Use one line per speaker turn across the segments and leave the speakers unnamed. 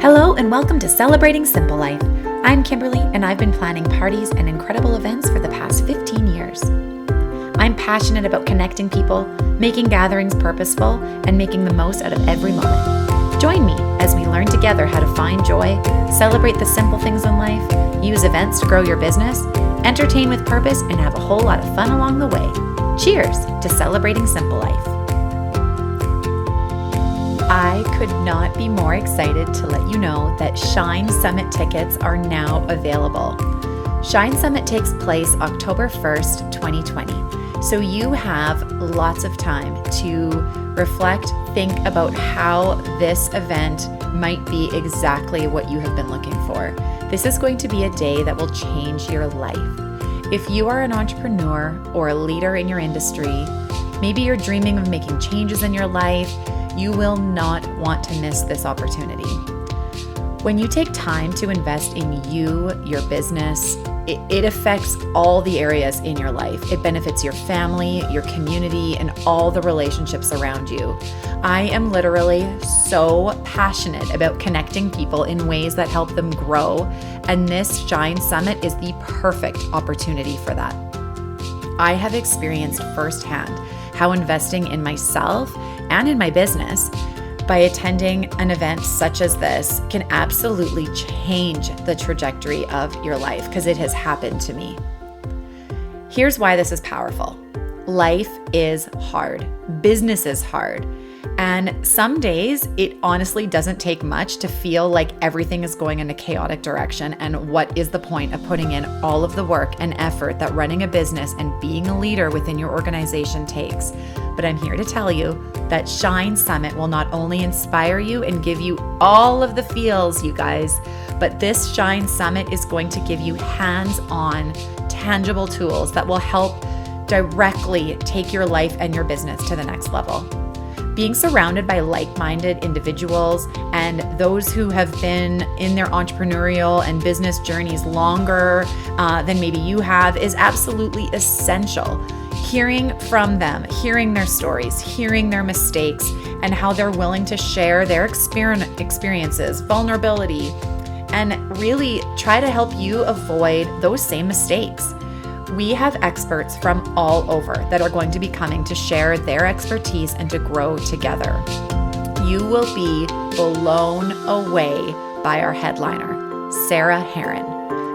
Hello and welcome to Celebrating Simple Life. I'm Kimberly and I've been planning parties and incredible events for the past 15 years. I'm passionate about connecting people, making gatherings purposeful, and making the most out of every moment. Join me as we learn together how to find joy, celebrate the simple things in life, use events to grow your business, entertain with purpose, and have a whole lot of fun along the way. Cheers to Celebrating Simple Life. I could not be more excited to let you know that Shine Summit tickets are now available. Shine Summit takes place October 1st, 2020. So you have lots of time to reflect, think about how this event might be exactly what you have been looking for. This is going to be a day that will change your life. If you are an entrepreneur or a leader in your industry, maybe you're dreaming of making changes in your life, you will not want to miss this opportunity. When you take time to invest in you, your business, it affects all the areas in your life. It benefits your family, your community, and all the relationships around you. I am literally so passionate about connecting people in ways that help them grow, and this Shine Summit is the perfect opportunity for that. I have experienced firsthand how investing in myself and in my business by attending an event such as this can absolutely change the trajectory of your life, because it has happened to me. Here's why this is powerful. Life is hard. Business is hard. And some days it honestly doesn't take much to feel like everything is going in a chaotic direction. And what is the point of putting in all of the work and effort that running a business and being a leader within your organization takes? But I'm here to tell you that Shine Summit will not only inspire you and give you all of the feels, you guys, but this Shine Summit is going to give you hands-on, tangible tools that will help directly take your life and your business to the next level. Being surrounded by like-minded individuals and those who have been in their entrepreneurial and business journeys longer than maybe you have is absolutely essential. Hearing from them, hearing their stories, hearing their mistakes, and how they're willing to share their experiences, vulnerability, and really try to help you avoid those same mistakes. We have experts from all over that are going to be coming to share their expertise and to grow together. You will be blown away by our headliner, Sarah Heron.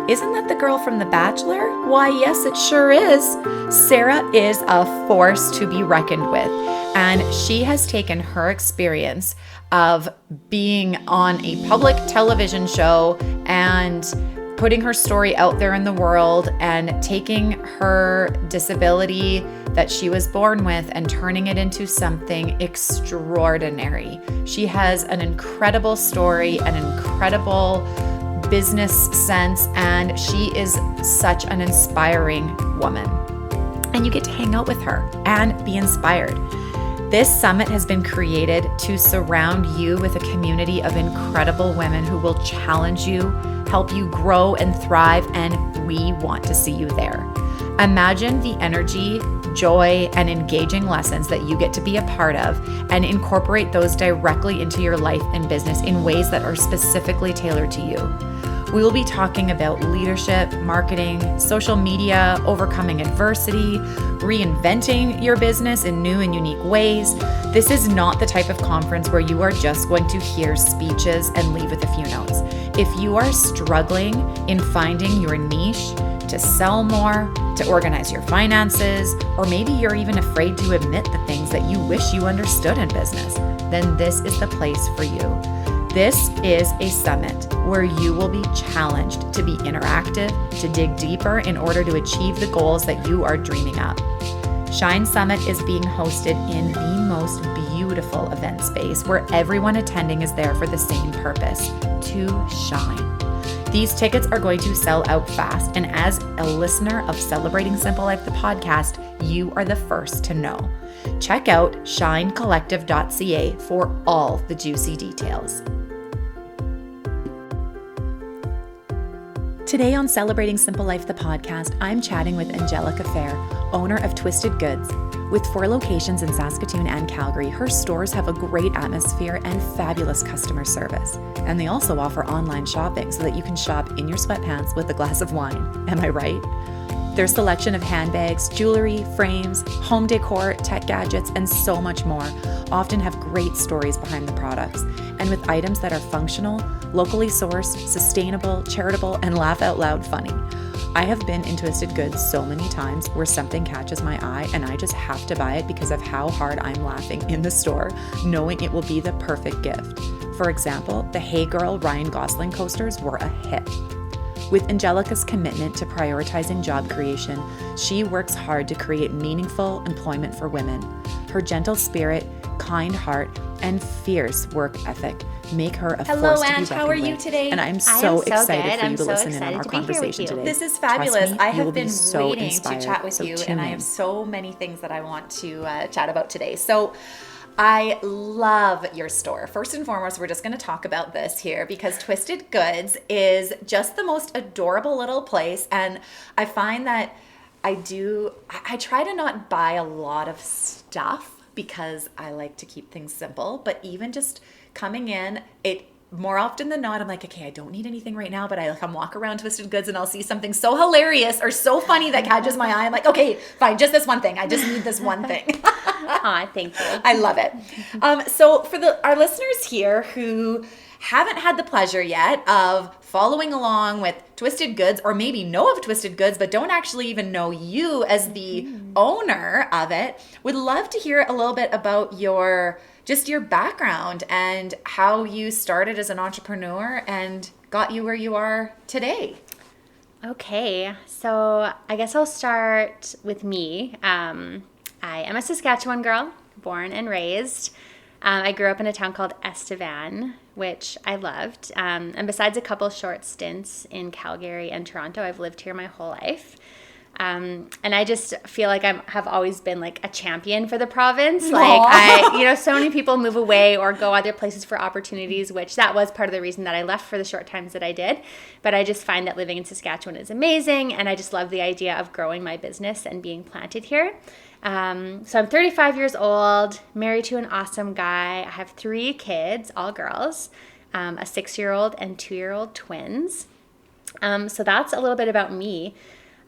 Isn't that the girl from The Bachelor? Why, yes, it sure is. Sarah is a force to be reckoned with, and she has taken her experience of being on a public television show and putting her story out there in the world and taking her disability that she was born with and turning it into something extraordinary. She has an incredible story, an incredible business sense, and she is such an inspiring woman. And you get to hang out with her and be inspired. This summit has been created to surround you with a community of incredible women who will challenge you, help you grow and thrive, and we want to see you there. Imagine the energy, joy, and engaging lessons that you get to be a part of and incorporate those directly into your life and business in ways that are specifically tailored to you. We will be talking about leadership, marketing, social media, overcoming adversity, reinventing your business in new and unique ways. This is not the type of conference where you are just going to hear speeches and leave with a few notes. If you are struggling in finding your niche, to sell more, to organize your finances, or maybe you're even afraid to admit the things that you wish you understood in business, then this is the place for you. This is a summit where you will be challenged to be interactive, to dig deeper in order to achieve the goals that you are dreaming up. Shine Summit is being hosted in the most beautiful event space where everyone attending is there for the same purpose, to shine. These tickets are going to sell out fast, and as a listener of Celebrating Simple Life, the podcast, you are the first to know. Check out shinecollective.ca for all the juicy details. Today on Celebrating Simple Life, the podcast, I'm chatting with Angelica Fehr, owner of Twisted Goods. With 4 locations in Saskatoon and Calgary, her stores have a great atmosphere and fabulous customer service. And they also offer online shopping so that you can shop in your sweatpants with a glass of wine. Am I right? Their selection of handbags, jewelry, frames, home decor, tech gadgets, and so much more often have great stories behind the products. And with items that are functional, locally sourced, sustainable, charitable, and laugh out loud funny. I have been in Twisted Goods so many times where something catches my eye and I just have to buy it because of how hard I'm laughing in the store, knowing it will be the perfect gift. For example, the Hey Girl Ryan Gosling coasters were a hit. With Angelica's commitment to prioritizing job creation, she works hard to create meaningful employment for women. Her gentle spirit, kind heart, and fierce work ethic make her a force to be reckoned with.
How are you today?
And I'm so excited for you to listen in on our conversation today.
This is fabulous. I have been
so
waiting to chat with you, and I have so many things that I want to chat about today. So I love your store. First and foremost, we're just going to talk about this here because Twisted Goods is just the most adorable little place. And I find that I try to not buy a lot of stuff because I like to keep things simple, but even just coming in, more often than not, I'm like, okay, I don't need anything right now, but I come walk around Twisted Goods and I'll see something so hilarious or so funny that catches my eye. I'm like, okay, fine, just this one thing. I just need this one thing.
Aw, thank you.
I love it. So for our listeners here who haven't had the pleasure yet of following along with Twisted Goods, or maybe know of Twisted Goods but don't actually even know you as the owner of it, would love to hear a little bit about your background and how you started as an entrepreneur and got you where you are today.
Okay, so I guess I'll start with me. I am a Saskatchewan girl, born and raised. I grew up in a town called Estevan, which I loved. And besides a couple short stints in Calgary and Toronto, I've lived here my whole life. And I just feel like I have always been like a champion for the province. Like so many people move away or go other places for opportunities, which that was part of the reason that I left for the short times that I did. But I just find that living in Saskatchewan is amazing. And I just love the idea of growing my business and being planted here. So I'm 35 years old, married to an awesome guy. I have 3 kids, all girls, a 6-year-old and 2-year-old twins. So that's a little bit about me.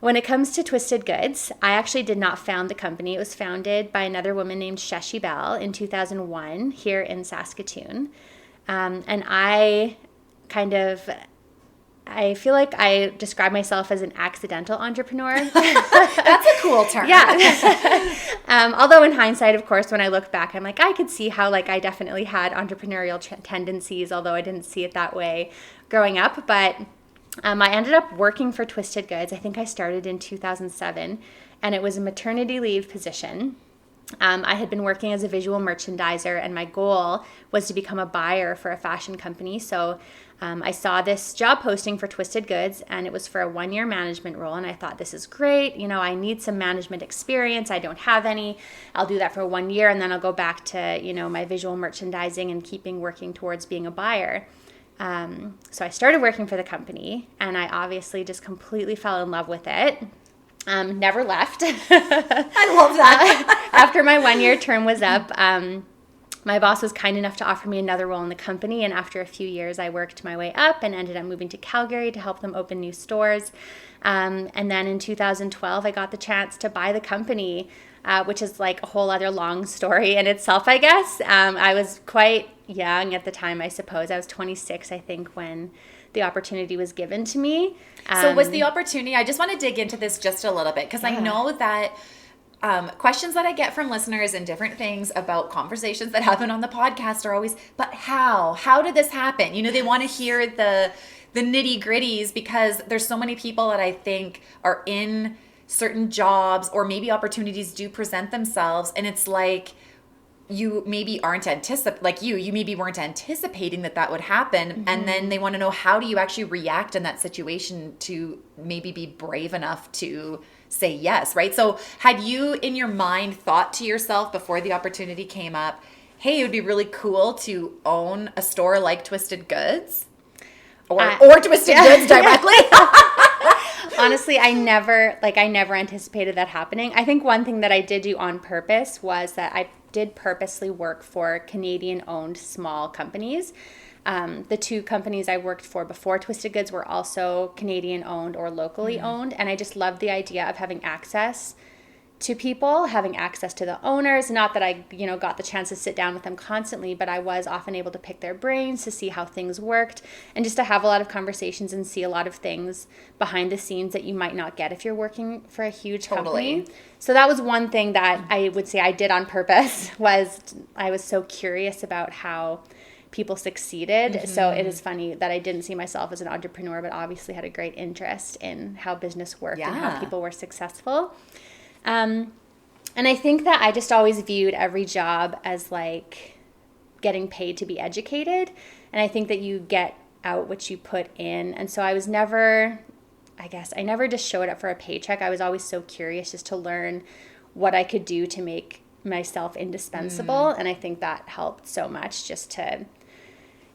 When it comes to Twisted Goods, I actually did not found the company. It was founded by another woman named Sheshi Bell in 2001 here in Saskatoon. And I feel like I describe myself as an accidental entrepreneur.
That's a cool term.
Yeah. Although in hindsight, of course, when I look back, I'm like, I could see how I definitely had entrepreneurial tendencies, although I didn't see it that way growing up. But I ended up working for Twisted Goods. I think I started in 2007, and it was a maternity leave position. I had been working as a visual merchandiser, and my goal was to become a buyer for a fashion company. So I saw this job posting for Twisted Goods, and it was for a 1-year management role. And I thought, this is great. I need some management experience. I don't have any. I'll do that for 1 year, and then I'll go back to, my visual merchandising and working towards being a buyer. So I started working for the company, and I obviously just completely fell in love with it. Never left.
I love that.
After my 1-year term was up, my boss was kind enough to offer me another role in the company, and after a few years, I worked my way up and ended up moving to Calgary to help them open new stores. And then in 2012, I got the chance to buy the company, which is like a whole other long story in itself, I guess. I was quite young at the time, I suppose. I was 26, I think, when the opportunity was given to me.
So was the opportunity, I just want to dig into this just a little bit, because I know that questions that I get from listeners and different things about conversations that happen on the podcast are always, but how? How did this happen? They want to hear the nitty gritties, because there's so many people that I think are in certain jobs, or maybe opportunities do present themselves, and it's like, you maybe aren't you maybe weren't anticipating that would happen. And then they want to know, how do you actually react in that situation to maybe be brave enough to say yes, right? So had you in your mind thought to yourself before the opportunity came up, hey, it would be really cool to own a store like Twisted Goods or Twisted Goods directly?
honestly, I never anticipated that happening. I think one thing that I did do on purpose was that I did purposely work for Canadian-owned small companies. The two companies I worked for before Twisted Goods were also Canadian-owned or locally owned, and I just loved the idea of having access to people, having access to the owners. Not that I, got the chance to sit down with them constantly, but I was often able to pick their brains to see how things worked and just to have a lot of conversations and see a lot of things behind the scenes that you might not get if you're working for a huge company. So that was one thing that I would say I did on purpose, was I was so curious about how people succeeded. So it is funny that I didn't see myself as an entrepreneur, but obviously had a great interest in how business worked and how people were successful. And I think that I just always viewed every job as like getting paid to be educated. And I think that you get out what you put in. And so I never just showed up for a paycheck. I was always so curious just to learn what I could do to make myself indispensable. And I think that helped so much just to,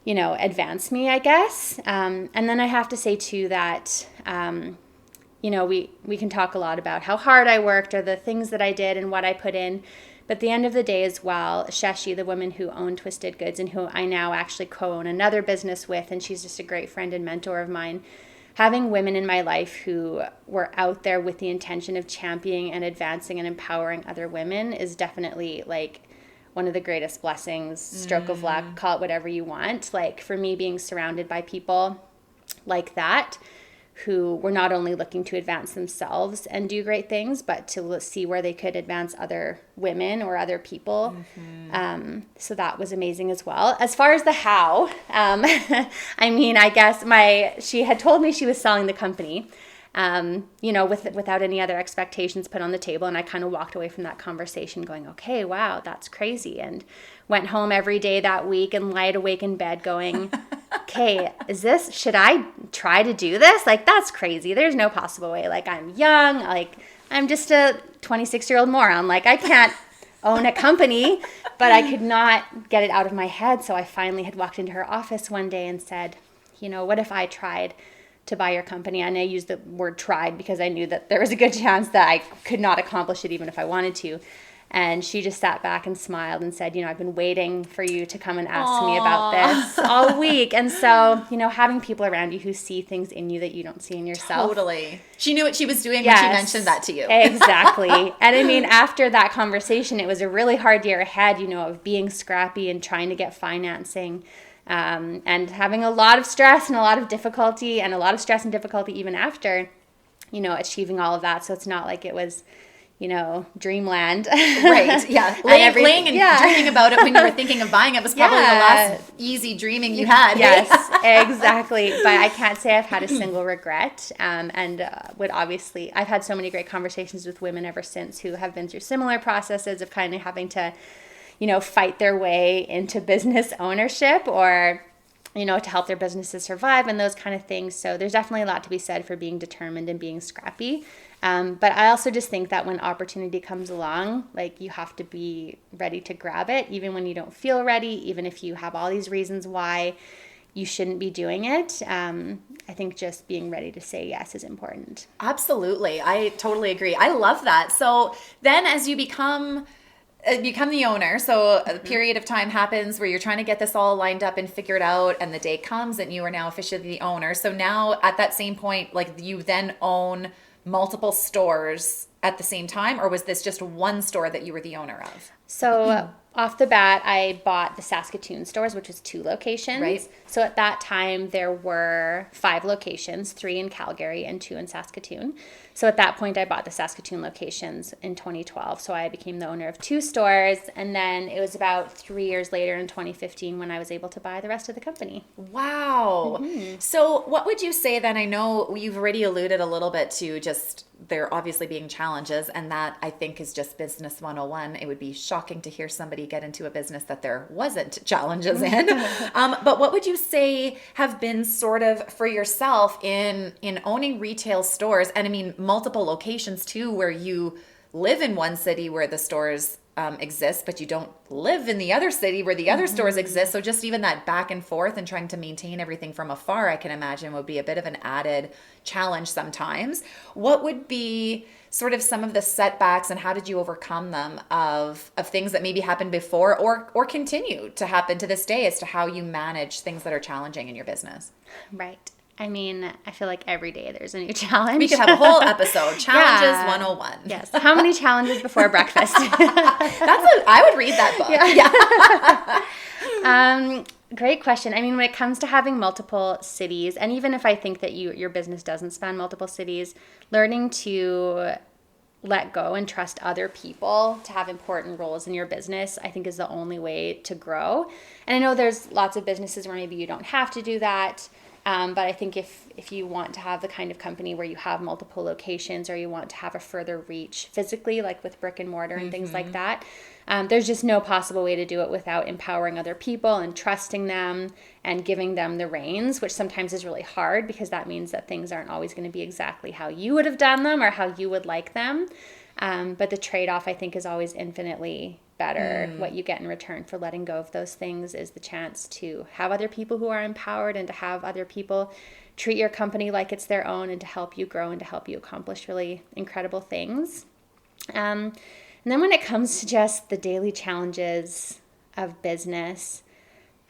advance me, I guess. And then I have to say too that, we can talk a lot about how hard I worked or the things that I did and what I put in. But at the end of the day as well, Shashi, the woman who owned Twisted Goods and who I now actually co-own another business with, and she's just a great friend and mentor of mine, having women in my life who were out there with the intention of championing and advancing and empowering other women is definitely like one of the greatest blessings, stroke of luck, call it whatever you want. Like for me, being surrounded by people like that, who were not only looking to advance themselves and do great things, but to see where they could advance other women or other people. So that was amazing as well. As far as the how, I guess she had told me she was selling the company, without any other expectations put on the table. And I kind of walked away from that conversation going, okay, wow, that's crazy. And went home every day that week and lied awake in bed going, okay, should I try to do this? Like, that's crazy. There's no possible way. Like, I'm young. Like, I'm just a 26-year-old moron. Like, I can't own a company, but I could not get it out of my head. So I finally had walked into her office one day and said, what if I tried to buy your company? And I used the word tried because I knew that there was a good chance that I could not accomplish it even if I wanted to. And she just sat back and smiled and said, I've been waiting for you to come and ask me about this all week. And so, having people around you who see things in you that you don't see in yourself.
Totally. She knew what she was doing when she mentioned that to you.
Exactly. And after that conversation, it was a really hard year ahead, of being scrappy and trying to get financing. And having a lot of stress and a lot of difficulty and a lot of stress and difficulty even after, achieving all of that. So it's not like it was, dreamland.
Right. Yeah. Laying and dreaming about it when you were thinking of buying it was probably the last easy dreaming you had.
Yes, exactly. But I can't say I've had a single regret. I've had so many great conversations with women ever since who have been through similar processes of kind of having to, fight their way into business ownership or, to help their businesses survive and those kind of things. So there's definitely a lot to be said for being determined and being scrappy. But I also just think that when opportunity comes along, like you have to be ready to grab it, even when you don't feel ready, even if you have all these reasons why you shouldn't be doing it. I think just being ready to say yes is important.
Absolutely. I totally agree. I love that. So then as you become the owner, so a period of time happens where you're trying to get this all lined up and figured out, and the day comes and you are now officially the owner. So now at that same point, like you then own multiple stores at the same time, or was this just one store that you were the owner of?
So off the bat, I bought the Saskatoon stores, which was 2 locations.
Right.
So at that time, there were 5 locations, 3 in Calgary and 2 in Saskatoon. So at that point, I bought the Saskatoon locations in 2012. So I became the owner of 2 stores. And then it was about 3 years later in 2015 when I was able to buy the rest of the company.
Wow. So what would you say then? I know you've already alluded a little bit to just there obviously being challenges, and that I think is just business 101. It would be shocking to hear somebody get into a business that there wasn't challenges in. But what would you say have been sort of for yourself in owning retail stores, and I mean multiple locations too, where you live in one city where the stores exists, but you don't live in the other city where the other stores exist. So just even that back and forth and trying to maintain everything from afar, I can imagine would be a bit of an added challenge sometimes. What would be sort of some of the setbacks, and how did you overcome them of things that maybe happened before or continue to happen to this day as to how you manage things that are challenging in your business?
Right. I mean, I feel like every day there's a new challenge.
We could have a whole episode, Challenges 101.
Yes. How many challenges before breakfast?
I would read that book.
Yeah. Great question. I mean, when it comes to having multiple cities, and even if I think that your business doesn't span multiple cities, learning to let go and trust other people to have important roles in your business, I think is the only way to grow. And I know there's lots of businesses where maybe you don't have to do that. But I think if you want to have the kind of company where you have multiple locations, or you want to have a further reach physically, like with brick and mortar and things like that, there's just no possible way to do it without empowering other people and trusting them and giving them the reins, which sometimes is really hard because that means that things aren't always going to be exactly how you would have done them or how you would like them. But the trade-off, I think, is always infinitely better. What you get in return for letting go of those things is the chance to have other people who are empowered and to have other people treat your company like it's their own and to help you grow and to help you accomplish really incredible things. And then when it comes to just the daily challenges of business,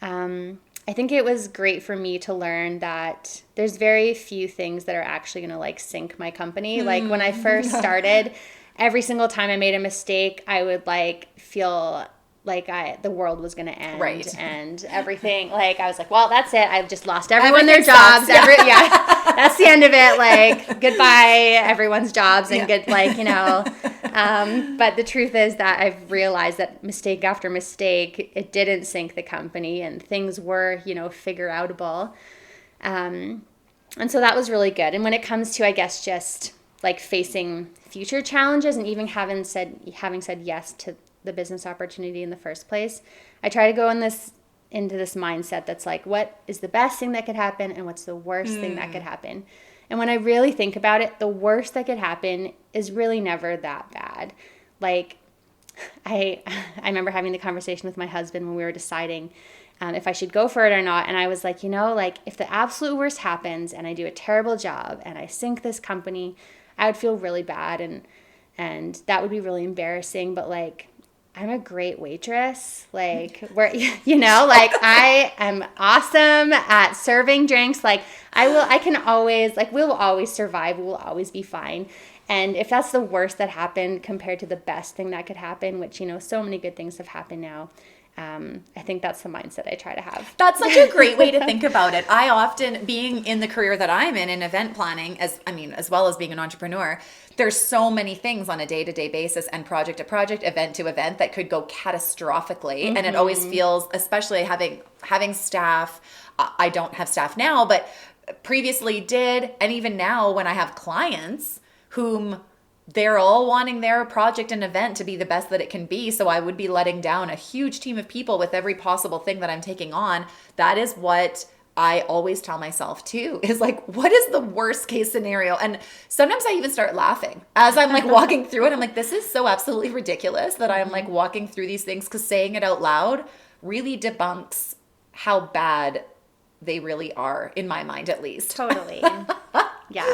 I think it was great for me to learn that there's very few things that are actually going to like sink my company. Like when I first started, every single time I made a mistake, I would like feel like the world was going to end,
right,
and everything. Like I was like, well, that's it. I've just lost everyone their jobs. That's the end of it. Like goodbye, everyone's jobs, and good, like, you know. But the truth is that I've realized that mistake after mistake, it didn't sink the company, and things were, you know, figure outable. And so that was really good. And when it comes to, I guess, just like facing future challenges and even having said yes to the business opportunity in the first place, I try to go into this mindset that's like, what is the best thing that could happen and what's the worst thing that could happen? And when I really think about it, the worst that could happen is really never that bad. Like I remember having the conversation with my husband when we were deciding if I should go for it or not. And I was like, you know, like if the absolute worst happens and I do a terrible job and I sink this company, I would feel really bad and that would be really embarrassing. But like, I'm a great waitress. Like where, you know, like I am awesome at serving drinks. Like we'll always survive. We'll always be fine. And if that's the worst that happened compared to the best thing that could happen, which, you know, so many good things have happened now, I think that's the mindset I try to have.
That's such a great way to think about it. I often, being in the career that I'm in event planning, as well as being an entrepreneur, there's so many things on a day-to-day basis and project to project, event to event that could go catastrophically. And it always feels, especially having staff, I don't have staff now, but previously did. And even now when I have clients whom they're all wanting their project and event to be the best that it can be. So I would be letting down a huge team of people with every possible thing that I'm taking on. That is what I always tell myself too, is like, what is the worst case scenario? And sometimes I even start laughing as I'm like walking through it. I'm like, this is so absolutely ridiculous that I'm like walking through these things, because saying it out loud really debunks how bad they really are, in my mind at least.
Totally. Yeah,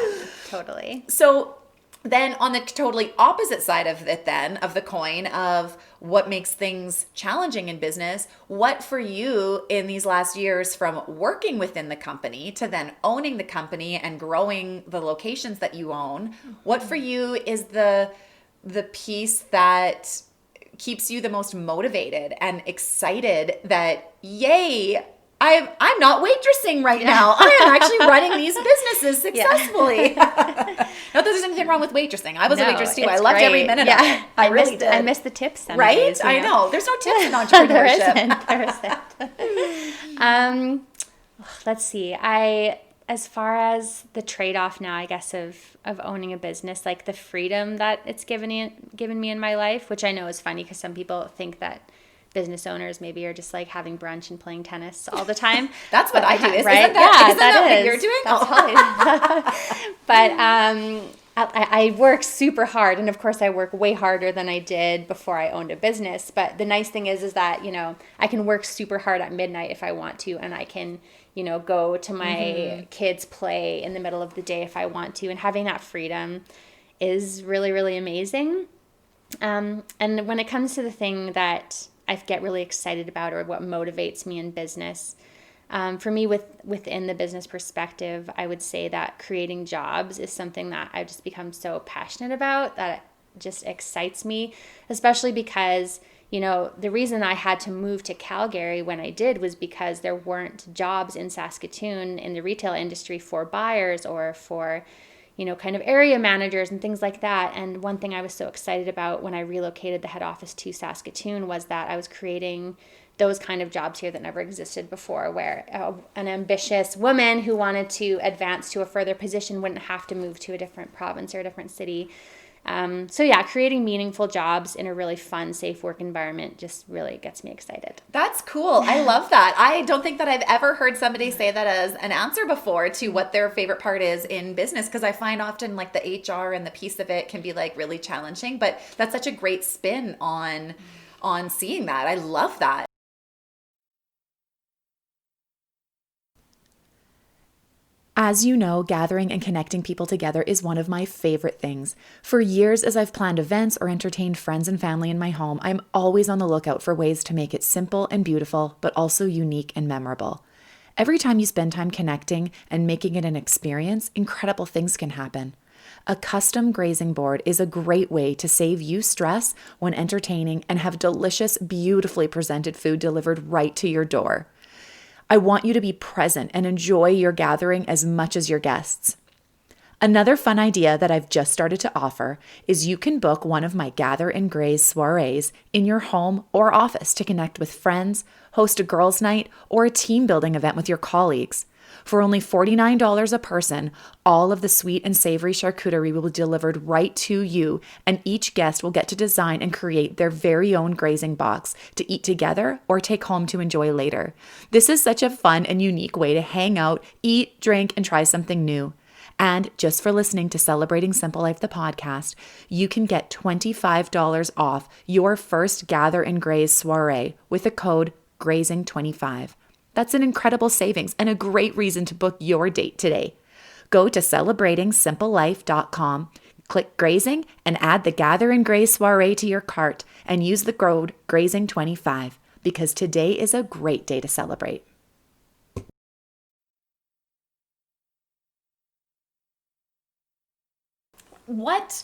totally.
So then on the totally opposite side of it then, of the coin of what makes things challenging in business, what for you in these last years from working within the company to then owning the company and growing the locations that you own, what for you is the piece that keeps you the most motivated and excited that, yay, I'm not waitressing right now. I am actually running these businesses successfully. Not that there's anything wrong with waitressing. I was a waitress too. I loved every minute of it. I really did.
I miss the tips.
Right?
Days,
I know. There's no tips in entrepreneurship.
There isn't. Let's see. As far as the trade-off now, I guess, of owning a business, like the freedom that it's given me in my life, which I know is funny because some people think that business owners maybe are just like having brunch and playing tennis all the time.
That's what I do, isn't
right?
That,
isn't that
what you're doing?
That's totally. But I work super hard, and of course I work way harder than I did before I owned a business. But the nice thing is that, you know, I can work super hard at midnight if I want to, and I can, you know, go to my kids' play in the middle of the day if I want to, and having that freedom is really, really amazing. And when it comes to the thing that I get really excited about, or what motivates me in business, for me, within the business perspective, I would say that creating jobs is something that I've just become so passionate about, that it just excites me, especially because, you know, the reason I had to move to Calgary when I did was because there weren't jobs in Saskatoon in the retail industry for buyers or for, you know, kind of area managers and things like that. And one thing I was so excited about when I relocated the head office to Saskatoon was that I was creating those kind of jobs here that never existed before, where an ambitious woman who wanted to advance to a further position wouldn't have to move to a different province or a different city. So yeah, creating meaningful jobs in a really fun, safe work environment just really gets me excited.
That's cool. I love that. I don't think that I've ever heard somebody say that as an answer before to what their favorite part is in business, because I find often like the HR and the piece of it can be like really challenging, but that's such a great spin on seeing that. I love that.
As you know, gathering and connecting people together is one of my favorite things. For years, as I've planned events or entertained friends and family in my home, I'm always on the lookout for ways to make it simple and beautiful, but also unique and memorable. Every time you spend time connecting and making it an experience, incredible things can happen. A custom grazing board is a great way to save you stress when entertaining and have delicious, beautifully presented food delivered right to your door. I want you to be present and enjoy your gathering as much as your guests. Another fun idea that I've just started to offer is you can book one of my Gather and Graze soirees in your home or office to connect with friends, host a girls' night, or a team building event with your colleagues. For only $49 a person, all of the sweet and savory charcuterie will be delivered right to you, and each guest will get to design and create their very own grazing box to eat together or take home to enjoy later. This is such a fun and unique way to hang out, eat, drink, and try something new. And just for listening to Celebrating Simple Life, the podcast, you can get $25 off your first Gather and Graze soiree with the code GRAZING25. That's an incredible savings and a great reason to book your date today. Go to celebratingsimplelife.com, click Grazing, and add the Gather and Graze soiree to your cart and use the code GRAZING25 because today is a great day to celebrate.
What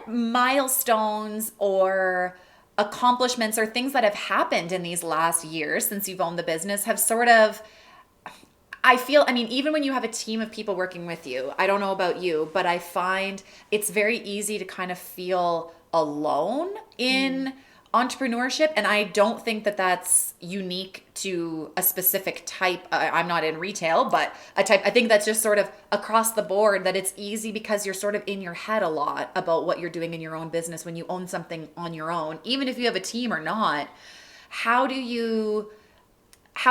milestones or accomplishments or things that have happened in these last years since you've owned the business have sort of, I mean, even when you have a team of people working with you, I don't know about you, but I find it's very easy to kind of feel alone in entrepreneurship. And I don't think that that's unique to a specific type. I'm not in retail, but a type, I think that's just sort of across the board, that it's easy because you're sort of in your head a lot about what you're doing in your own business when you own something on your own, even if you have a team or not. How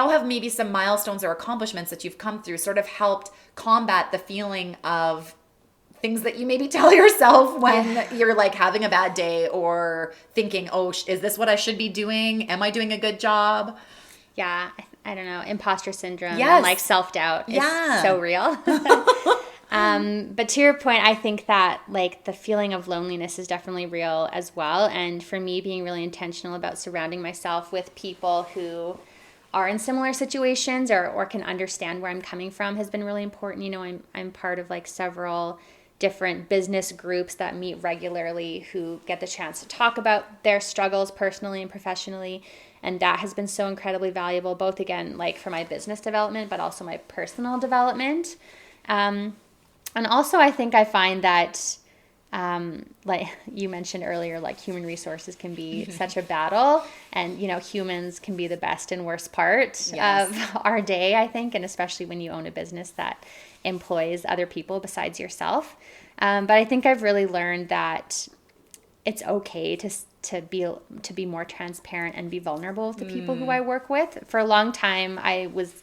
have maybe some milestones or accomplishments that you've come through sort of helped combat the feeling of things that you maybe tell yourself when you're like having a bad day or thinking, oh, is this what I should be doing? Am I doing a good job?
Yeah, I don't know. Imposter syndrome and like self-doubt is so real. But to your point, I think that like the feeling of loneliness is definitely real as well. And for me, being really intentional about surrounding myself with people who are in similar situations or can understand where I'm coming from has been really important. You know, I'm part of like several different business groups that meet regularly who get the chance to talk about their struggles personally and professionally. And that has been so incredibly valuable, both again, like for my business development, but also my personal development. And also I think I find that, like you mentioned earlier, like human resources can be such a battle, and, you know, humans can be the best and worst part of our day, I think. And especially when you own a business that employs other people besides yourself. But I think I've really learned that it's okay to be more transparent and be vulnerable with the people who I work with. For a long time, I was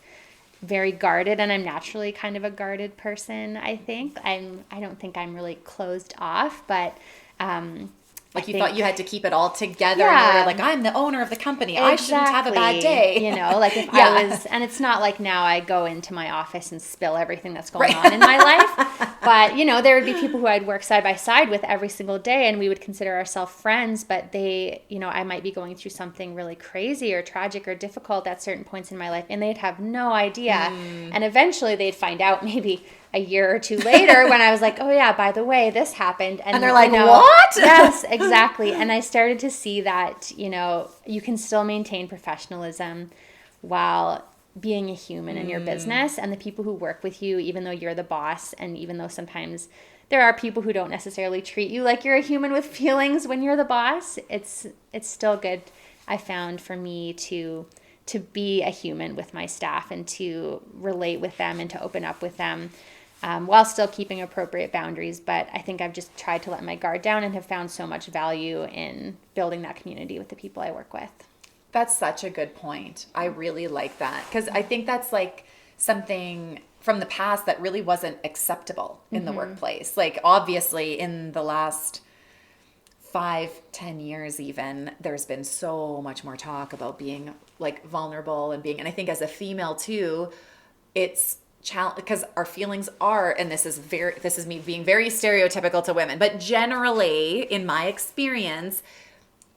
very guarded, and I'm naturally kind of a guarded person, I think. I don't think I'm really closed off, but
like you thought you had to keep it all together.
Yeah.
And you were like, I'm the owner of the company. I shouldn't have a bad day.
You know, like if
Yeah.
I was, and it's not like now I go into my office and spill everything that's going on in my life. But, you know, there would be people who I'd work side by side with every single day, and we would consider ourselves friends, but they, you know, I might be going through something really crazy or tragic or difficult at certain points in my life, and they'd have no idea. And eventually they'd find out maybe a year or two later when I was like, oh yeah, by the way, this happened.
And they're like,
you know,
what?
Yes, exactly. And I started to see that, you know, you can still maintain professionalism while being a human in your business, and the people who work with you, even though you're the boss, and even though sometimes there are people who don't necessarily treat you like you're a human with feelings when you're the boss, it's still good, I found, for me to be a human with my staff and to relate with them and to open up with them. While still keeping appropriate boundaries. But I think I've just tried to let my guard down and have found so much value in building that community with the people I work with.
That's such a good point. I really like that, because I think that's like something from the past that really wasn't acceptable in the workplace. Like obviously in the last 5-10 years even, there's been so much more talk about being like vulnerable and I think as a female too, it's challenge, because our feelings are, and this is me being very stereotypical to women, but generally in my experience,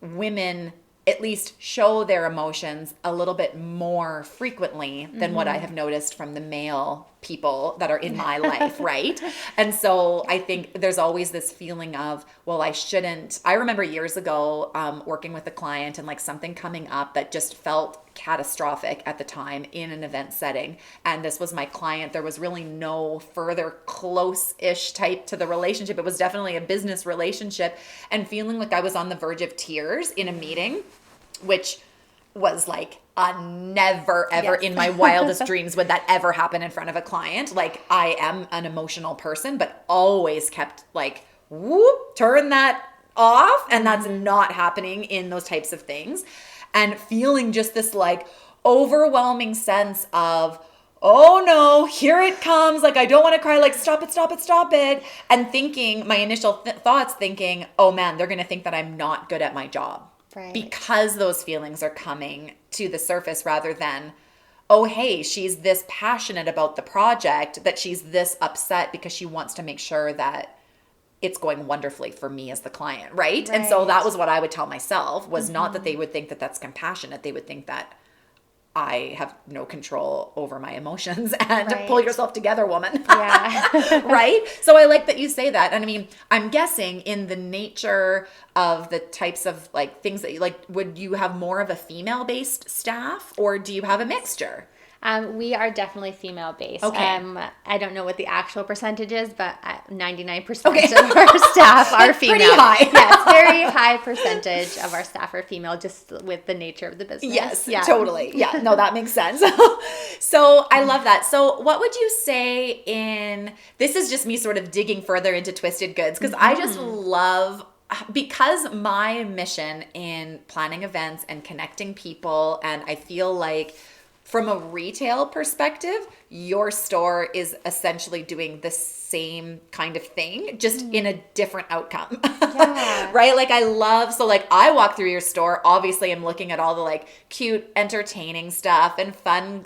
women at least show their emotions a little bit more frequently than what I have noticed from the male people that are in my life, right? And so I think there's always this feeling of, well, I shouldn't. I remember years ago working with a client and like something coming up that just felt catastrophic at the time in an event setting. And this was my client. There was really no further close-ish type to the relationship. It was definitely a business relationship, and feeling like I was on the verge of tears in a meeting, which was like a never ever in my wildest dreams would that ever happen in front of a client. Like I am an emotional person, but always kept like, whoop, turn that off. And that's not happening in those types of things. And feeling just this like overwhelming sense of, oh no, here it comes. Like, I don't want to cry. Like, stop it, stop it, stop it. And thinking, my initial thoughts thinking, oh man, they're going to think that I'm not good at my job.
Right.
Because those feelings are coming to the surface rather than, oh, hey, she's this passionate about the project that she's this upset because she wants to make sure that it's going wonderfully for me as the client, right? And so that was what I would tell myself, was not that they would think that that's compassionate. They would think that I have no control over my emotions and pull yourself together, woman.
Yeah.
Right? So I like that you say that. And I mean, I'm guessing in the nature of the types of like things that you like, would you have more of a female-based staff, or do you have a mixture?
We are definitely female-based.
Okay.
I don't know what the actual percentage is, but 99% of our staff are female.
Pretty high.
Yes, very high percentage of our staff are female, just with the nature of the business.
Yes, totally. Yeah, no, that makes sense. So I love that. So what would you say this is just me sort of digging further into Twisted Goods, because I just love, because my mission in planning events and connecting people, and I feel like from a retail perspective, your store is essentially doing the same kind of thing, just in a different outcome.
Yeah.
Right? Like I walk through your store, obviously I'm looking at all the like cute, entertaining stuff and fun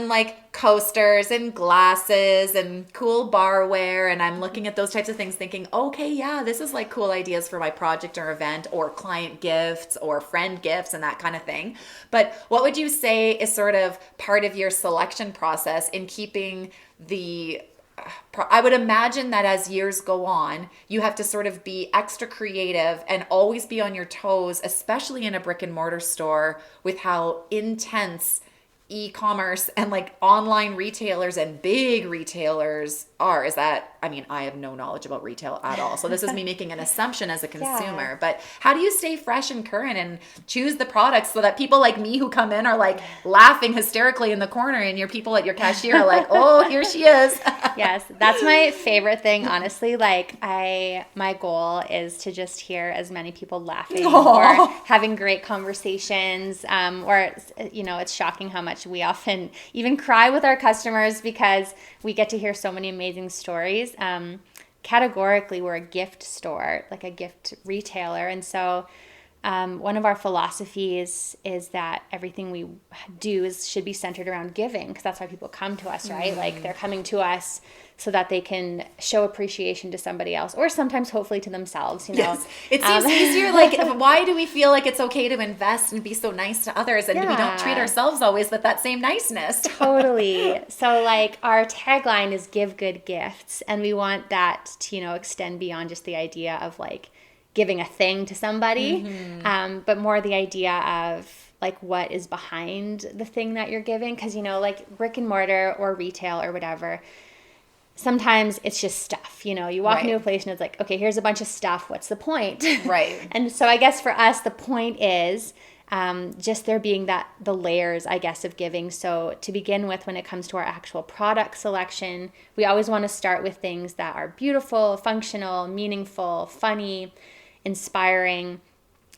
like coasters and glasses and cool barware, and I'm looking at those types of things thinking, okay, yeah, this is like cool ideas for my project or event or client gifts or friend gifts and that kind of thing. But what would you say is sort of part of your selection process in keeping I would imagine that as years go on, you have to sort of be extra creative and always be on your toes, especially in a brick and mortar store, with how intense e-commerce and like online retailers and big retailers are. I mean, I have no knowledge about retail at all. So this is me making an assumption as a consumer. But how do you stay fresh and current and choose the products so that people like me who come in are like laughing hysterically in the corner, and your people at your cashier are like, oh, here she is.
Yes, that's my favorite thing, honestly. Like my goal is to just hear as many people laughing or having great conversations, or, you know, it's shocking how much we often even cry with our customers because we get to hear so many amazing stories. Categorically, we're a gift store, like a gift retailer. And so one of our philosophies is that everything we do should be centered around giving, because that's why people come to us, right? Like they're coming to us so that they can show appreciation to somebody else, or sometimes hopefully to themselves, you know.
Yes. It seems easier, like, why do we feel like it's okay to invest and be so nice to others, and we don't treat ourselves always with that same niceness?
Totally. So like our tagline is give good gifts, and we want that to, you know, extend beyond just the idea of like giving a thing to somebody, but more the idea of like what is behind the thing that you're giving. Because, you know, like brick and mortar or retail or whatever, sometimes it's just stuff, you know, you walk into a place and it's like, okay, here's a bunch of stuff. What's the point?
Right.
And so I guess for us, the point is just there being the layers, I guess, of giving. So to begin with, when it comes to our actual product selection, we always want to start with things that are beautiful, functional, meaningful, funny, inspiring,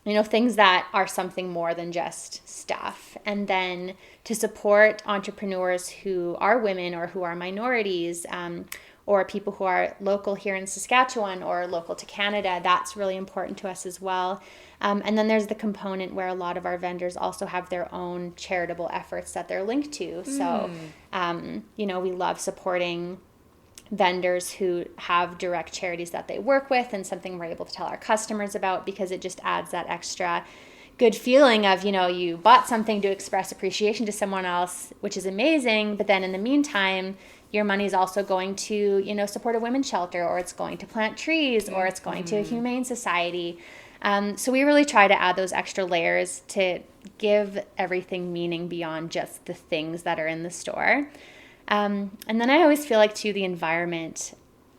you know, things that are something more than just stuff. And then to support entrepreneurs who are women or who are minorities, or people who are local here in Saskatchewan or local to Canada, that's really important to us as well. And then there's the component where a lot of our vendors also have their own charitable efforts that they're linked to. So, you know, we love supporting vendors who have direct charities that they work with, and something we're able to tell our customers about, because it just adds that extra good feeling of, you know, you bought something to express appreciation to someone else, which is amazing, but then in the meantime, your money is also going to, you know, support a women's shelter, or it's going to plant trees, or it's going to a humane society. So we really try to add those extra layers to give everything meaning beyond just the things that are in the store. And then I always feel like, too, the environment,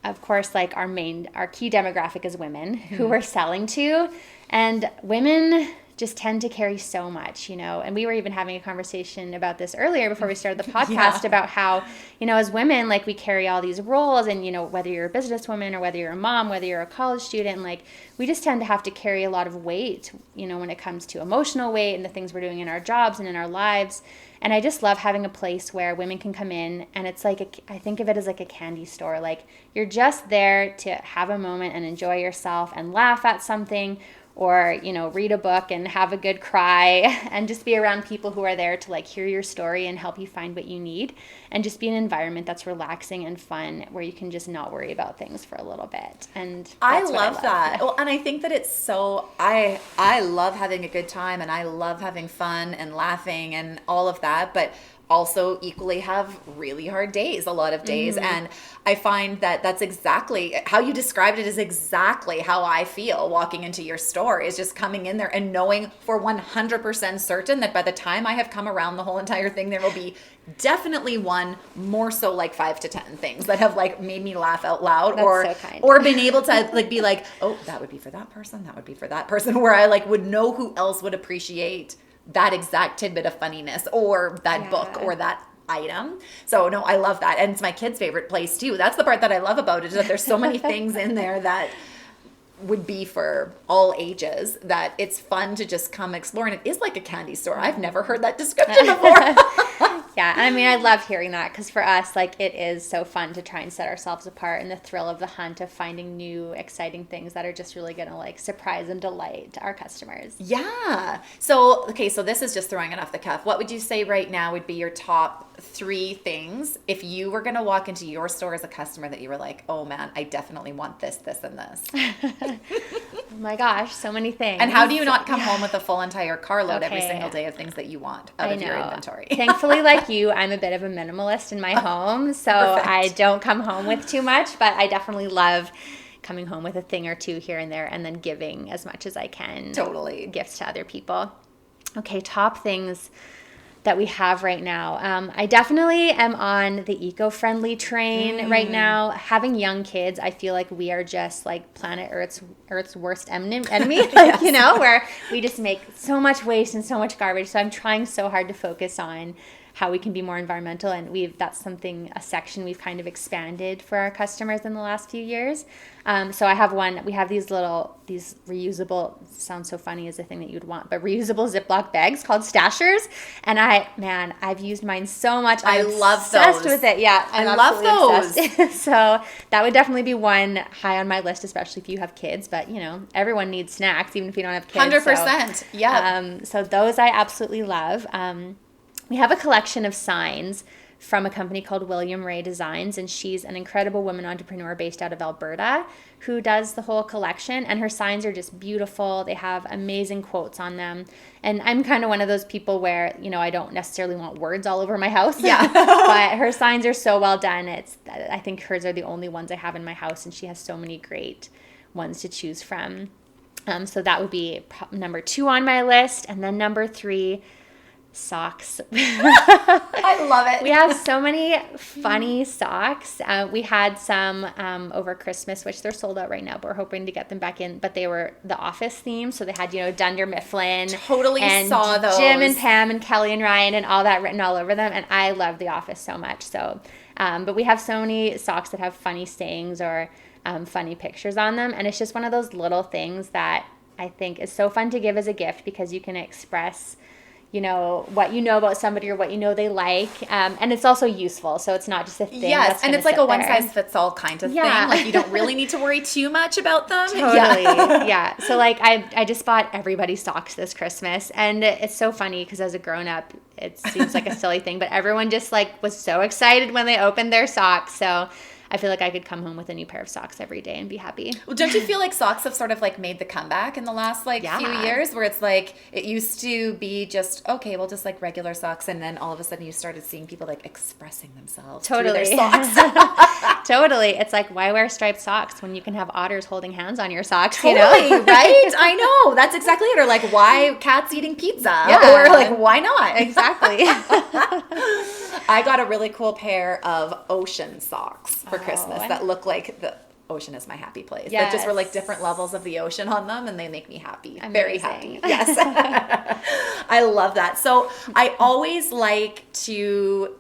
of course, like our key demographic is women who we're selling to, and women just tend to carry so much, you know. And we were even having a conversation about this earlier before we started the podcast about how, you know, as women, like we carry all these roles, and, you know, whether you're a businesswoman or whether you're a mom, whether you're a college student, like we just tend to have to carry a lot of weight, you know, when it comes to emotional weight and the things we're doing in our jobs and in our lives. And I just love having a place where women can come in, and it's like, I think of it as like a candy store. Like you're just there to have a moment and enjoy yourself and laugh at something, or, you know, read a book and have a good cry, and just be around people who are there to like hear your story and help you find what you need, and just be an environment that's relaxing and fun, where you can just not worry about things for a little bit. And
I love that. Well, and I think that it's so, I love having a good time, and I love having fun and laughing and all of that, but also equally have really hard days, a lot of days. And I find that that's exactly how you described it, is exactly how I feel walking into your store, is just coming in there and knowing for 100% certain that by the time I have come around the whole entire thing, there will be definitely one, more so like 5 to 10 things that have like made me laugh out loud.
That's so kind.
Or been able to like be like, oh, that would be for that person, that would be for that person, where I like would know who else would appreciate that exact tidbit of funniness, or that book, or that item. So no, I love that. And it's my kids' favorite place too. That's the part that I love about it, is that there's so many things in there that would be for all ages, that it's fun to just come explore. And it is like a candy store. I've never heard that description before.
Yeah, and I mean, I love hearing that, because for us, like, it is so fun to try and set ourselves apart in the thrill of the hunt of finding new, exciting things that are just really going to, like, surprise and delight our customers.
Yeah. So, okay, so this is just throwing it off the cuff. What would you say right now would be your top 3 things if you were going to walk into your store as a customer that you were like, oh man, I definitely want this, this, and this?
Oh my gosh, so many things.
And how do you not come home with a full entire carload every single day of things that you want out of your inventory?
Thankfully, like you, I'm a bit of a minimalist in my home, so perfect. I don't come home with too much, but I definitely love coming home with a thing or two here and there, and then giving as much as I can.
Totally.
Gifts to other people. Okay, top things that we have right now. I definitely am on the eco-friendly train right now. Having young kids, I feel like we are just like planet Earth's worst enemy, like, you know, where we just make so much waste and so much garbage. So I'm trying so hard to focus on how we can be more environmental, and a section we've kind of expanded for our customers in the last few years. So I have we have these reusable, sounds so funny as a thing that you'd want, but reusable Ziploc bags called Stashers. And I've used mine so much.
I love
obsessed
those.
with it. Yeah,
I love those.
So that would definitely be one high on my list, especially if you have kids. But, you know, everyone needs snacks, even if you don't have kids.
100%.
So,
yeah.
So those I absolutely love. We have a collection of signs from a company called William Ray Designs, and she's an incredible woman entrepreneur based out of Alberta who does the whole collection, and her signs are just beautiful. They have amazing quotes on them, and I'm kind of one of those people where, you know, I don't necessarily want words all over my house, but her signs are so well done. I think hers are the only ones I have in my house, and she has so many great ones to choose from. So that would be number 2 on my list, and then number 3, socks.
I love it.
We have so many funny socks. We had some over Christmas, which they're sold out right now, but we're hoping to get them back in. But they were the Office theme, so they had, you know, Dunder Mifflin.
Totally
and
saw those.
Jim and Pam and Kelly and Ryan and all that written all over them, and I love The Office so much. So, but we have so many socks that have funny sayings or funny pictures on them, and it's just one of those little things that I think is so fun to give as a gift because you can express, you know, what you know about somebody or what you know they like. And it's also useful. So it's not just a thing.
Yes, and it's like a one-size-fits-all kind of thing. Like, you don't really need to worry too much about them.
Totally. Yeah. So, like, I just bought everybody socks this Christmas. And it's so funny because as a grown-up, it seems like a silly thing. But everyone just, like, was so excited when they opened their socks. So I feel like I could come home with a new pair of socks every day and be happy.
Well, don't you feel like socks have sort of like made the comeback in the last few years, where it's like it used to be just, okay, well, just like regular socks, and then all of a sudden you started seeing people like expressing themselves through their socks.
Totally. It's like, why wear striped socks when you can have otters holding hands on your socks?
Totally,
you know?
right? I know. That's exactly it. Or like, why cats eating pizza? Yeah. Or like, why not?
Exactly.
I got a really cool pair of ocean socks for Christmas that look like the ocean is my happy place. Yes. That just were like different levels of the ocean on them, and they make me happy. Amazing. Very happy. Yes. I love that. So I always like to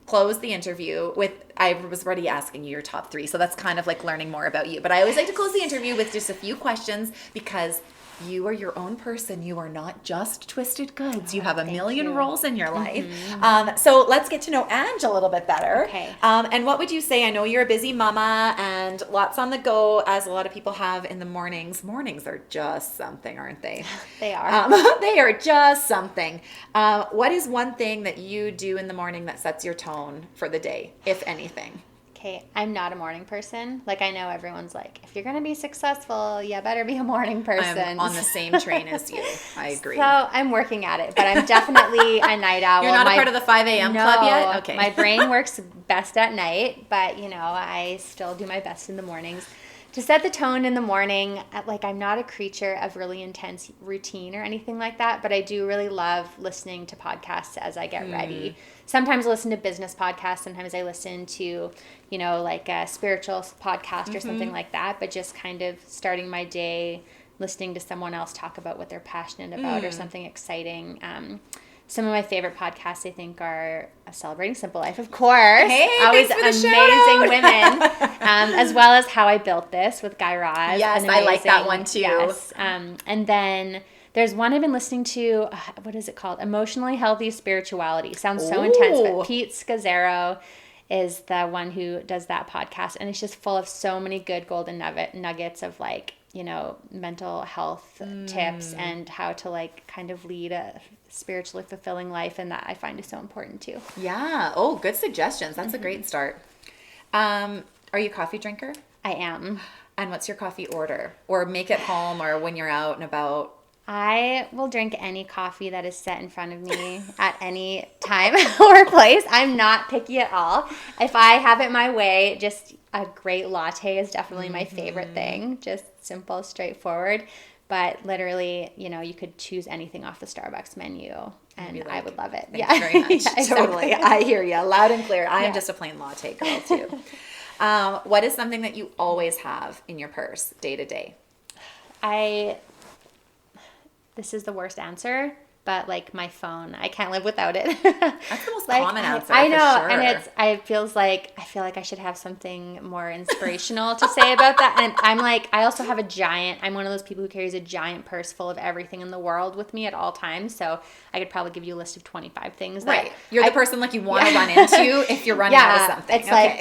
close the interview with, I was already asking you your top 3, so that's kind of like learning more about you. But I always like to close the interview with just a few questions because you are your own person. You are not just Twisted Goods. You have a million roles in your life. So let's get to know Ange a little bit better.
Okay.
And what would you say? I know you're a busy mama and lots on the go, as a lot of people have in the mornings. Mornings are just something, aren't they?
They are.
They are just something. What is one thing that you do in the morning that sets your tone for the day, if anything?
Okay, I'm not a morning person. Like, I know everyone's like, if you're going to be successful, you better be a morning person.
I'm on the same train as you. I agree.
So I'm working at it, but I'm definitely a night owl.
You're not a part of the 5 a.m. club yet? Okay.
My brain works best at night, but, you know, I still do my best in the mornings. To set the tone in the morning, like, I'm not a creature of really intense routine or anything like that, but I do really love listening to podcasts as I get ready. Sometimes I listen to business podcasts. Sometimes I listen to, you know, like a spiritual podcast or something like that, but just kind of starting my day listening to someone else talk about what they're passionate about or something exciting. Some of my favorite podcasts, I think, are Celebrating Simple Life, of course.
Hey,
always
thanks for the
amazing women, as well as How I Built This with Guy Raz.
Yes, I like that one too.
Yes, and then there's one I've been listening to. What is it called? Emotionally Healthy Spirituality. Sounds so intense, but Pete Scazzaro is the one who does that podcast, and it's just full of so many good golden nuggets of, like, you know, mental health tips and how to, like, kind of lead a spiritually fulfilling life, and that I find is so important too.
Yeah. Oh, good suggestions. That's a great start. Are you a coffee drinker?
I am.
And what's your coffee order? Or make it home, or when you're out and about?
I will drink any coffee that is set in front of me at any time or place. I'm not picky at all. If I have it my way, just a great latte is definitely my favorite thing. Just simple, straightforward. But literally, you know, you could choose anything off the Starbucks menu, and
like,
I would love it.
Thank you very much.
Yeah, exactly.
Totally. I hear you loud and clear. I am just a plain latte girl too. What is something that you always have in your purse day to day?
This is the worst answer, but like my phone, I can't live without it.
That's the most common answer.
I know,
for sure.
and I feel like I should have something more inspirational to say about that. And I'm like, I also have I'm one of those people who carries a giant purse full of everything in the world with me at all times. So I could probably give you a list of 25 things.
Right. You're the person like you want to run into if you're running out of something.
It's like,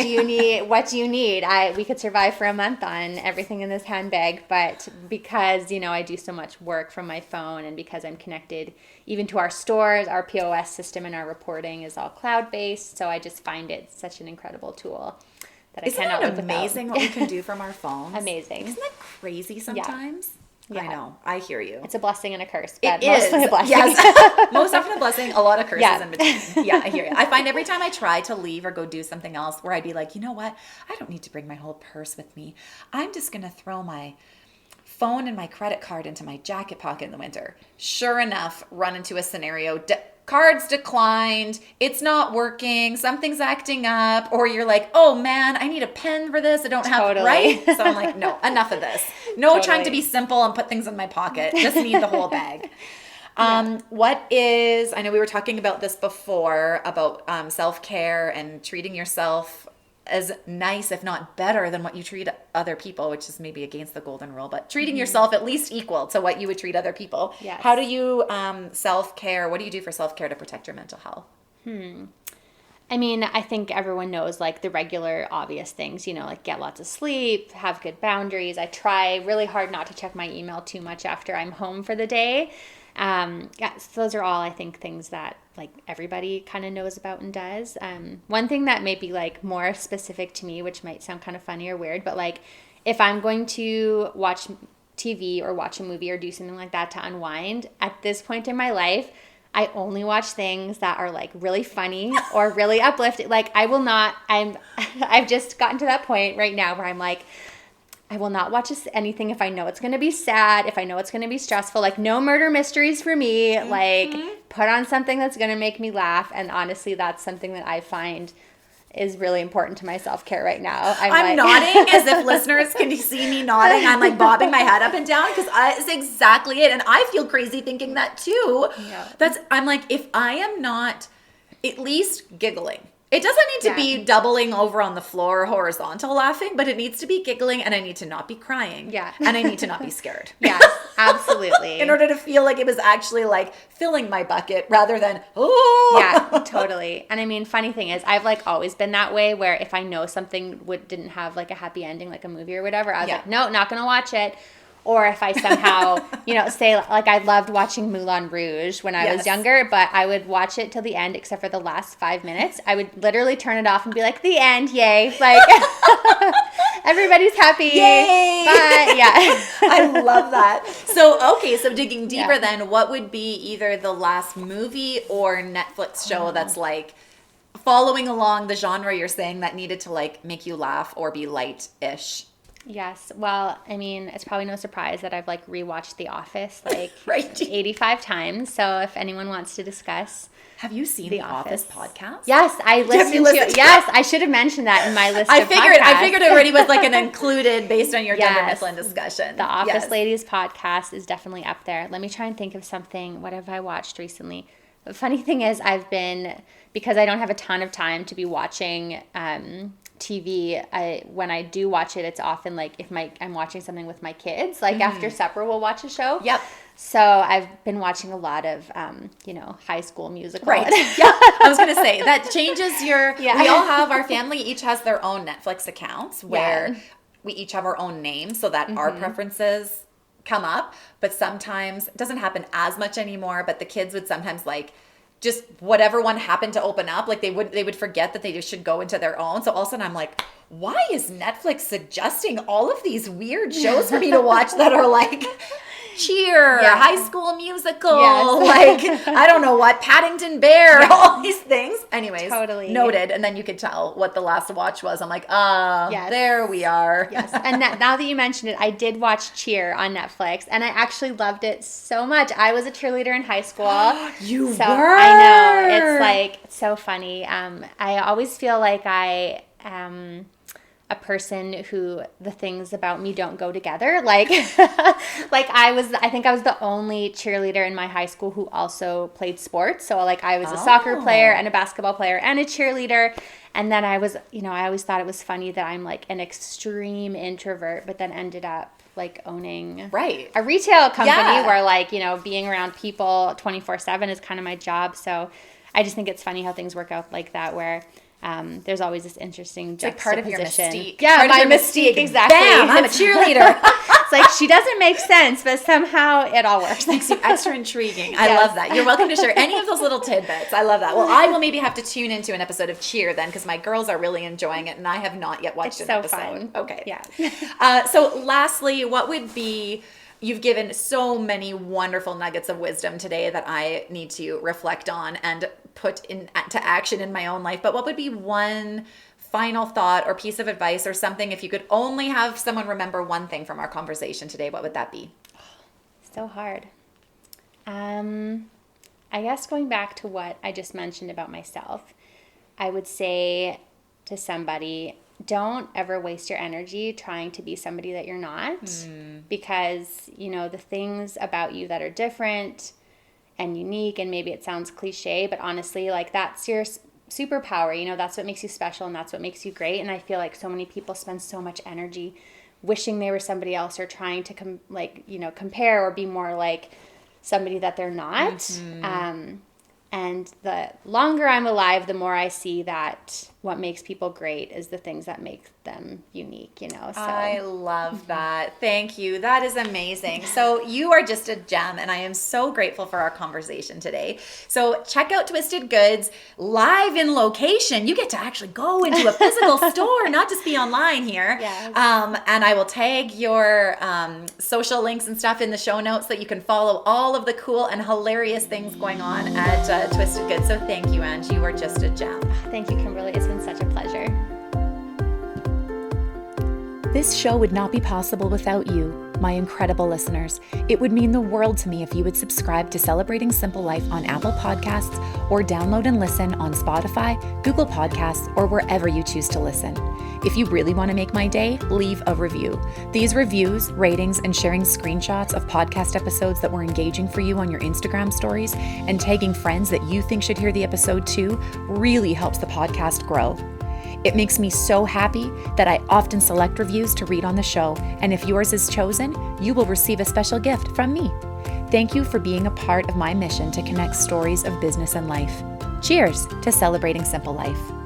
what do you need? We could survive for a month on everything in this handbag, but because, you know, I do so much work from my phone, and because I'm connected even to our stores, our POS system and our reporting is all cloud-based. So I just find it such an incredible tool that I cannot live without.
Isn't it amazing what we can do from our phones?
Amazing.
Isn't that crazy sometimes?
Yeah.
I know. I hear you.
It's a blessing and a curse, but
It
mostly
is.
a blessing.
Yes. Most often a blessing, a lot of curses
Yeah.
in between. Yeah, I hear you. I find every time I try to leave or go do something else where I'd be like, you know what? I don't need to bring my whole purse with me. I'm just going to throw my phone and my credit card into my jacket pocket in the winter. Sure enough, run into a scenario. Cards declined. It's not working. Something's acting up. Or you're like, oh man, I need a pen for this. I don't have, right? So I'm like, no, enough of this. No trying to be simple and put things in my pocket. Just need the whole bag. What is, I know we were talking about this before, about self-care and treating yourself as nice, if not better, than what you treat other people, which is maybe against the golden rule, but treating yourself at least equal to what you would treat other people.
Yes.
How do you self-care? What do you do for self-care to protect your mental health?
I mean, I think everyone knows like the regular obvious things, you know, like get lots of sleep, have good boundaries. I try really hard not to check my email too much after I'm home for the day. So those are all, I think, things that like everybody kind of knows about and does. One thing that may be like more specific to me, which might sound kind of funny or weird, but like if I'm going to watch TV or watch a movie or do something like that to unwind, at this point in my life, I only watch things that are like really funny or really uplifting. Like I've just gotten to that point right now where I'm like, I will not watch anything if I know it's going to be sad, if I know it's going to be stressful. Like, no murder mysteries for me. Like, put on something that's going to make me laugh. And honestly, that's something that I find is really important to my self-care right now.
I'm nodding as if listeners can see me nodding. I'm like bobbing my head up and down because it's exactly it. And I feel crazy thinking that too. Yeah. I'm like, if I am not at least giggling, it doesn't need to be doubling over on the floor horizontal laughing, but it needs to be giggling, and I need to not be crying.
Yeah.
And I need to not be scared.
Yes, absolutely.
In order to feel like it was actually like filling my bucket rather than, oh.
Yeah, totally. And I mean, funny thing is, I've like always been that way where if I know something didn't have like a happy ending, like a movie or whatever, I was like, no, not going to watch it. Or if I somehow, say like I loved watching Moulin Rouge when I was younger, but I would watch it till the end except for the last 5 minutes. I would literally turn it off and be like, the end, yay. Like, everybody's happy.
Yay.
Bye. Yeah.
I love that. So digging deeper then, what would be either the last movie or Netflix show that's like following along the genre you're saying that needed to like make you laugh or be light-ish?
Yes. Well, I mean, it's probably no surprise that I've like rewatched The Office like
right.
85 times. So if anyone wants to discuss.
Have you seen The Office podcast?
Yes, I listened to it. Yes, I should have mentioned that in my list of podcasts.
I figured it already was like an included based on your Dunder Mifflin discussion.
The Office Ladies podcast is definitely up there. Let me try and think of something. What have I watched recently? The funny thing is because I don't have a ton of time to be watching TV, when I do watch it, it's often like if I'm watching something with my kids, like after supper we'll watch a show.
Yep.
So I've been watching a lot of, High School Musical.
Right. Yeah. I was going to say that changes your. Yeah. We all have our family each has their own Netflix accounts where we each have our own names so that our preferences come up. But sometimes it doesn't happen as much anymore. But the kids would sometimes like. Just whatever one happened to open up, like they would forget that they should go into their own. So all of a sudden I'm like, why is Netflix suggesting all of these weird shows for me to watch that are like Cheer, High School Musical, like I don't know what, Paddington Bear, all these things. anyways,
Totally.
noted. And then you could tell what the last watch was. I'm like,
Yes.
there we are.
Yes. And now that you mentioned it, I did watch Cheer on Netflix, and I actually loved it so much. I was a cheerleader in high school.
You were?
I know. It's like so funny. I always feel like I am a person who the things about me don't go together. Like, I think I was the only cheerleader in my high school who also played sports. So like I was a soccer player and a basketball player and a cheerleader. And then I was, I always thought it was funny that I'm like an extreme introvert, but then ended up like owning a retail company where like, being around people 24/7 is kind of my job. So I just think it's funny how things work out like that, where there's always this interesting
juxtaposition. Like part of your mystique.
Yeah,
part
my
of your
mystique, exactly.
Bam, I'm a cheerleader.
It's like she doesn't make sense, but somehow it all works.
Makes you extra intriguing. I love that. You're welcome to share any of those little tidbits. I love that. Well, I will maybe have to tune into an episode of Cheer then, because my girls are really enjoying it, and I have not yet watched an episode.
Fun.
Okay.
Yeah.
So lastly, what would be... You've given so many wonderful nuggets of wisdom today that I need to reflect on and put into action in my own life. But what would be one final thought or piece of advice or something, if you could only have someone remember one thing from our conversation today, what would that be?
So hard. I guess going back to what I just mentioned about myself, I would say to somebody, don't ever waste your energy trying to be somebody that you're not, because, the things about you that are different and unique, and maybe it sounds cliche, but honestly, like that's your superpower, that's what makes you special and that's what makes you great. And I feel like so many people spend so much energy wishing they were somebody else or trying to compare or be more like somebody that they're not. And the longer I'm alive, the more I see that what makes people great is the things that make them unique, So
I love that. Thank you. That is amazing. So you are just a gem, and I am so grateful for our conversation today. So check out Twisted Goods live in location. You get to actually go into a physical store, not just be online here.
Yes.
And I will tag your social links and stuff in the show notes so that you can follow all of the cool and hilarious things going on at Twisted Goods. So thank you, Ange. You are just a gem.
Thank you, Kimberly. It's been such a pleasure.
This show would not be possible without you, my incredible listeners. It would mean the world to me if you would subscribe to Celebrating Simple Life on Apple Podcasts, or download and listen on Spotify, Google Podcasts, or wherever you choose to listen. If you really want to make my day, leave a review. These reviews, ratings, and sharing screenshots of podcast episodes that were engaging for you on your Instagram stories, and tagging friends that you think should hear the episode too, really helps the podcast grow. It makes me so happy that I often select reviews to read on the show, and if yours is chosen, you will receive a special gift from me. Thank you for being a part of my mission to connect stories of business and life. Cheers to Celebrating Simple Life.